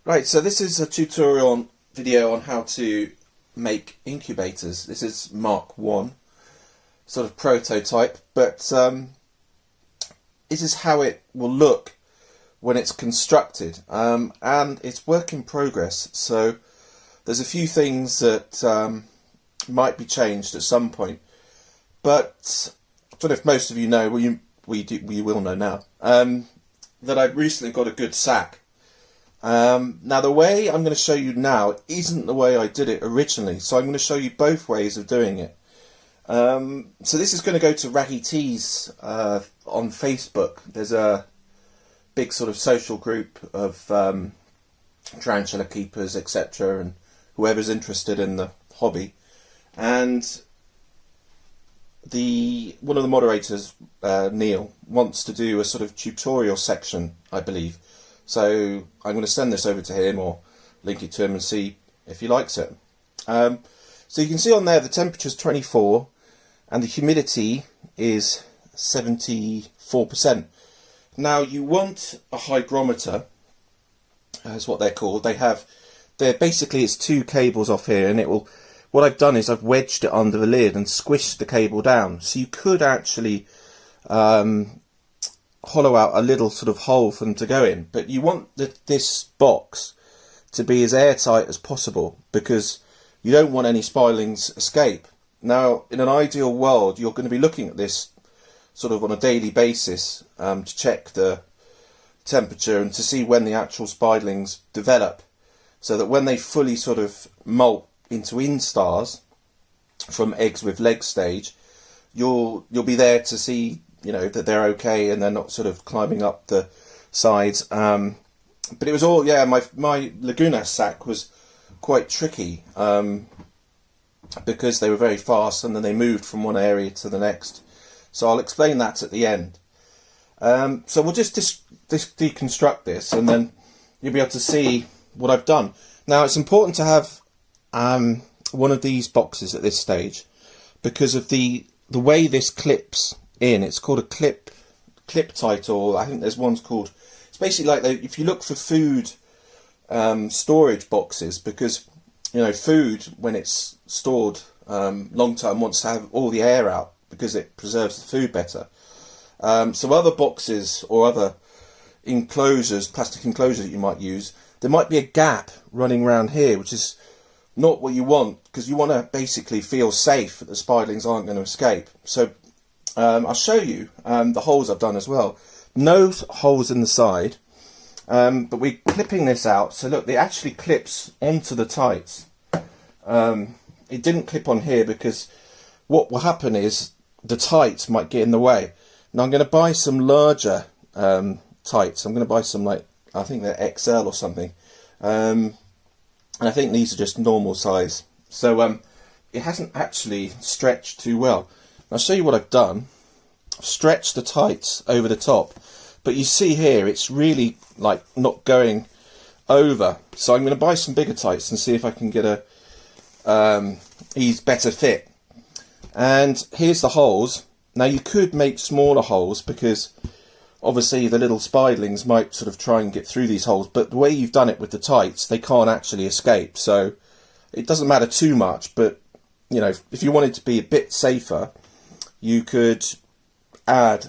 Right, so this is a tutorial video on how to make incubators. This is Mark 1, sort of prototype, but this is how it will look when it's constructed, and it's work in progress, so there's a few things that might be changed at some point, but I don't know if most of you know, well, we will know now, that I've recently got a good sack. Now the way I'm going to show you now isn't the way I did it originally, so I'm going to show you both ways of doing it. So this is going to go to Raggy Tees on Facebook. There's a big sort of social group of tarantula keepers, etc., and whoever's interested in the hobby. And one of the moderators, Neil, wants to do a sort of tutorial section, I believe. So I'm going to send this over to him or link it to him and see if he likes it. So you can see on there the temperature is 24 and the humidity is 74%. Now you want a hygrometer, is what they're called. They're basically, it's two cables off here, and it will. What I've done is I've wedged it under the lid and squished the cable down. So you could actually hollow out a little sort of hole for them to go in, but you want this box to be as airtight as possible because you don't want any spiralings escape. Now in an ideal world you're going to be looking at this sort of on a daily basis to check the temperature and to see when the actual spiralings develop, so that when they fully sort of molt into instars from eggs with legs stage, you'll be there to see, you know, that they're okay and they're not sort of climbing up the sides. But it was all, yeah, my Laguna sack was quite tricky because they were very fast and then they moved from one area to the next. So I'll explain that at the end. So we'll just deconstruct this and then you'll be able to see what I've done. Now it's important to have one of these boxes at this stage because of the way this clips in. It's called a clip tight, or I think there's one's called, it's basically like if you look for food storage boxes, because you know food when it's stored long term wants to have all the air out because it preserves the food better. So other boxes or other enclosures, plastic enclosures that you might use, there might be a gap running around here, which is not what you want, because you want to basically feel safe that the spiralings aren't going to escape. So I'll show you the holes I've done as well. No holes in the side, but we're clipping this out. So look, it actually clips onto the tights. It didn't clip on here because what will happen is the tights might get in the way. Now I'm going to buy some larger tights. I'm going to buy some, like, I think they're XL or something. And I think these are just normal size. So it hasn't actually stretched too well. I'll show you what I've done. I've stretched the tights over the top, but you see here it's really like not going over. So I'm going to buy some bigger tights and see if I can get a better fit. And here's the holes. Now you could make smaller holes because obviously the little spiralings might sort of try and get through these holes, but the way you've done it with the tights, they can't actually escape. So it doesn't matter too much, but you know, if you wanted to be a bit safer, you could add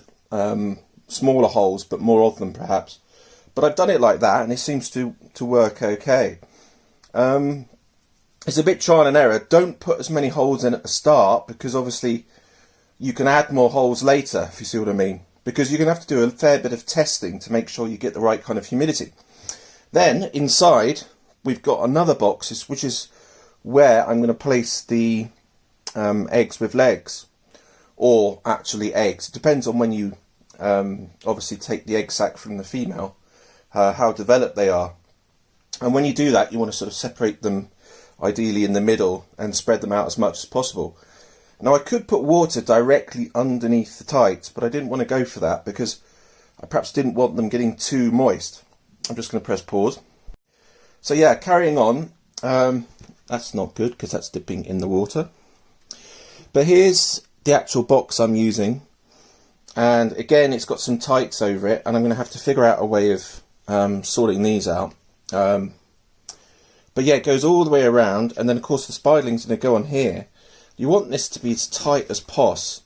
smaller holes, but more of them perhaps. But I've done it like that and it seems to work okay. It's a bit trial and error. Don't put as many holes in at the start, because obviously you can add more holes later, if you see what I mean. Because you're going to have to do a fair bit of testing to make sure you get the right kind of humidity. Then inside we've got another box, which is where I'm going to place the eggs with legs, or actually eggs. It depends on when you obviously take the egg sac from the female, how developed they are. And when you do that, you want to sort of separate them ideally in the middle and spread them out as much as possible. Now I could put water directly underneath the tights, but I didn't want to go for that because I perhaps didn't want them getting too moist. I'm just going to press pause. So yeah, carrying on. That's not good because that's dipping in the water. But here's the actual box I'm using, and again it's got some tights over it, and I'm going to have to figure out a way of sorting these out. But yeah, it goes all the way around, and then of course the spiderling's going to go on here. You want this to be as tight as possible.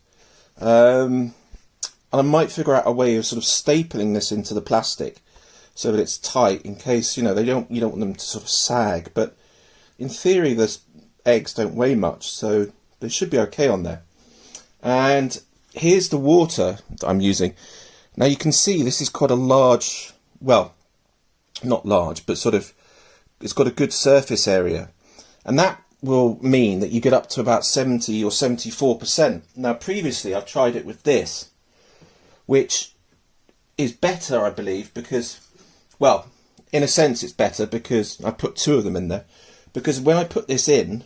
And I might figure out a way of sort of stapling this into the plastic so that it's tight, in case, you know, you don't want them to sort of sag. But in theory, the eggs don't weigh much, so they should be okay on there. And here's the water that I'm using. Now you can see this is quite a large, well, not large, but sort of, it's got a good surface area. And that will mean that you get up to about 70 or 74%. Now previously I've tried it with this, which is better, I believe, because, well, in a sense it's better because I put 2 of them in there. Because when I put this in,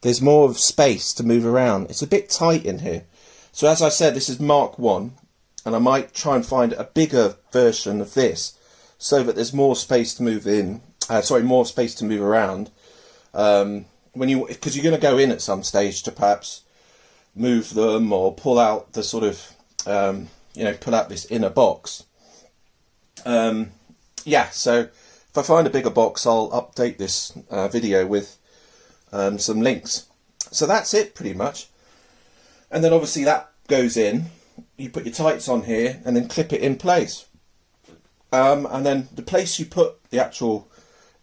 there's more space to move around. It's a bit tight in here. So as I said, this is Mark 1, and I might try and find a bigger version of this so that there's more space to move in. More space to move around. Because you're going to go in at some stage to perhaps move them or pull out the sort of, pull out this inner box. Yeah, so if I find a bigger box, I'll update this video with some links. So that's it pretty much. And then obviously that goes in. You put your tights on here and then clip it in place. And then the place you put the actual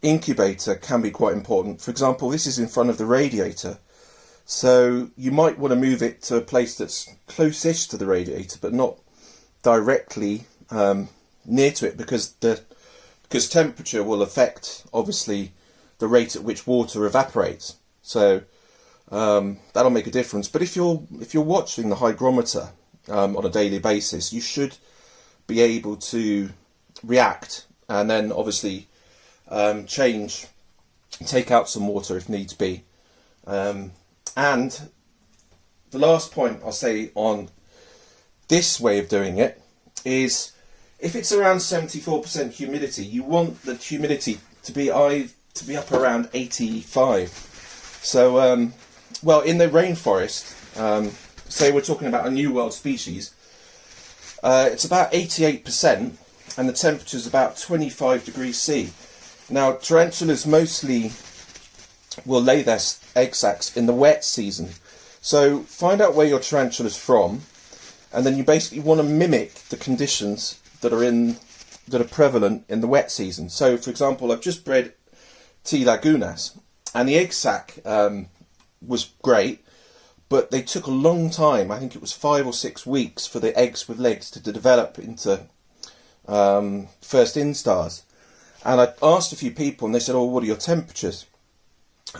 incubator can be quite important. For example, this is in front of the radiator, so you might want to move it to a place that's close-ish to the radiator but not directly near to it, because temperature will affect obviously the rate at which water evaporates. So that'll make a difference. But if you're watching the hygrometer on a daily basis, you should be able to react and then obviously take out some water if needs be. And the last point I'll say on this way of doing it is, if it's around 74% humidity, you want the humidity to be up around 85. So, well, in the rainforest, say we're talking about a New World species, it's about 88%, and the temperature is about 25 degrees C. Now, tarantulas mostly will lay their egg sacs in the wet season. So find out where your tarantula's from, and then you basically want to mimic the conditions that are prevalent in the wet season. So, for example, I've just bred T. lagunas, and the egg sac was great, but they took a long time. I think it was 5 or 6 weeks for the eggs with legs to develop into first instars. And I asked a few people, and they said, "Oh, what are your temperatures?"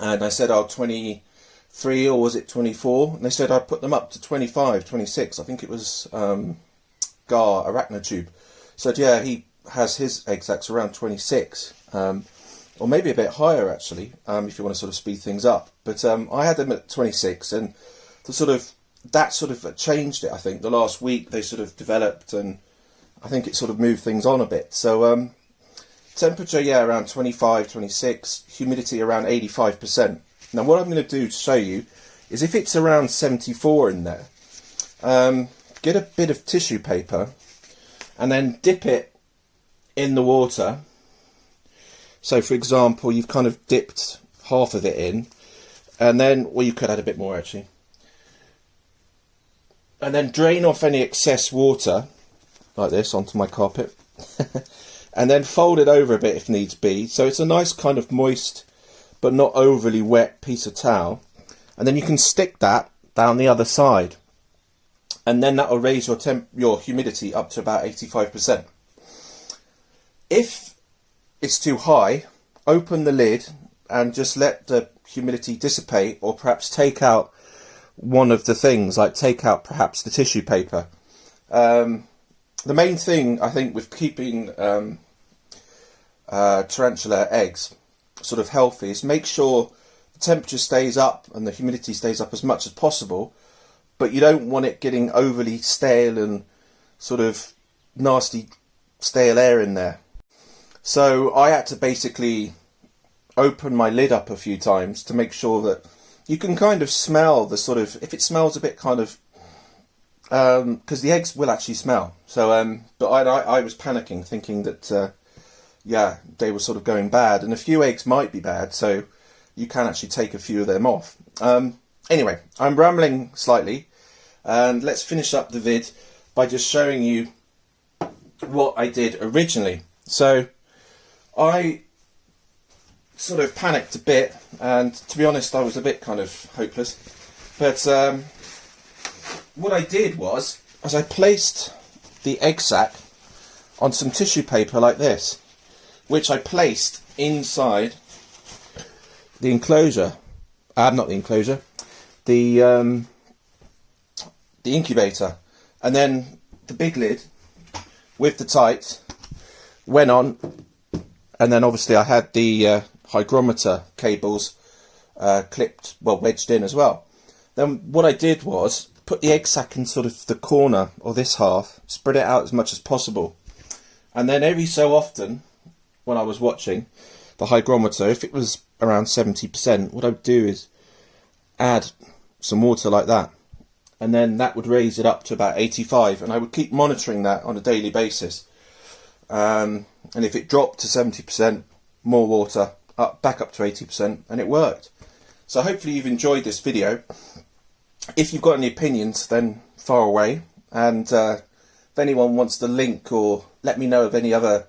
And I said, "Oh, 23, or was it 24?" And they said I'd put them up to 25, 26. I think it was Gar Arachnotube. So yeah, he has his egg sacs around 26, or maybe a bit higher actually, if you want to sort of speed things up. But I had them at 26, and that sort of changed it. I think the last week they sort of developed, and I think it sort of moved things on a bit. So temperature, yeah, around 25, 26, humidity around 85%. Now what I'm going to do to show you is, if it's around 74 in there, get a bit of tissue paper and then dip it in the water. So for example, you've kind of dipped half of it in, and then, well, you could add a bit more actually, and then drain off any excess water like this onto my carpet. And then fold it over a bit if needs be, so it's a nice kind of moist but not overly wet piece of towel. And then you can stick that down the other side, and then that will raise your humidity up to about 85%. If it's too high, open the lid and just let the humidity dissipate, or perhaps take out one of the things, like take out perhaps the tissue paper. The main thing, I think, with keeping tarantula eggs sort of healthy is make sure the temperature stays up and the humidity stays up as much as possible, but you don't want it getting overly stale and sort of nasty stale air in there. So I had to basically open my lid up a few times to make sure that you can kind of smell the sort of, if it smells a bit kind of, because the eggs will actually smell. So, but I was panicking, thinking that yeah, they were sort of going bad, and a few eggs might be bad, so you can actually take a few of them off. Anyway, I'm rambling slightly, and let's finish up the vid by just showing you what I did originally. So I sort of panicked a bit, and to be honest I was a bit kind of hopeless, but what I did was I placed the egg sac on some tissue paper like this, which I placed inside the enclosure, not the enclosure, the incubator, and then the big lid with the tight went on, and then obviously I had the hygrometer cables clipped, well, wedged in as well. Then what I did was put the egg sac in sort of the corner, or this half, spread it out as much as possible, and then every so often when I was watching the hygrometer, if it was around 70%, what I would do is add some water like that, and then that would raise it up to about 85, and I would keep monitoring that on a daily basis, and if it dropped to 70%, more water, back up to 80%, and it worked. So hopefully you've enjoyed this video. If you've got any opinions, then far away, and if anyone wants the link or let me know of any other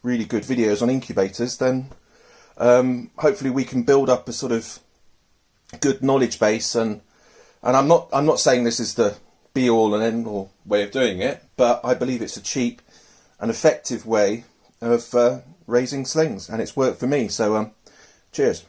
really good videos on incubators, then hopefully we can build up a sort of good knowledge base, and I'm not saying this is the be all and end all way of doing it, but I believe it's a cheap and effective way of raising slings, and it's worked for me. So cheers.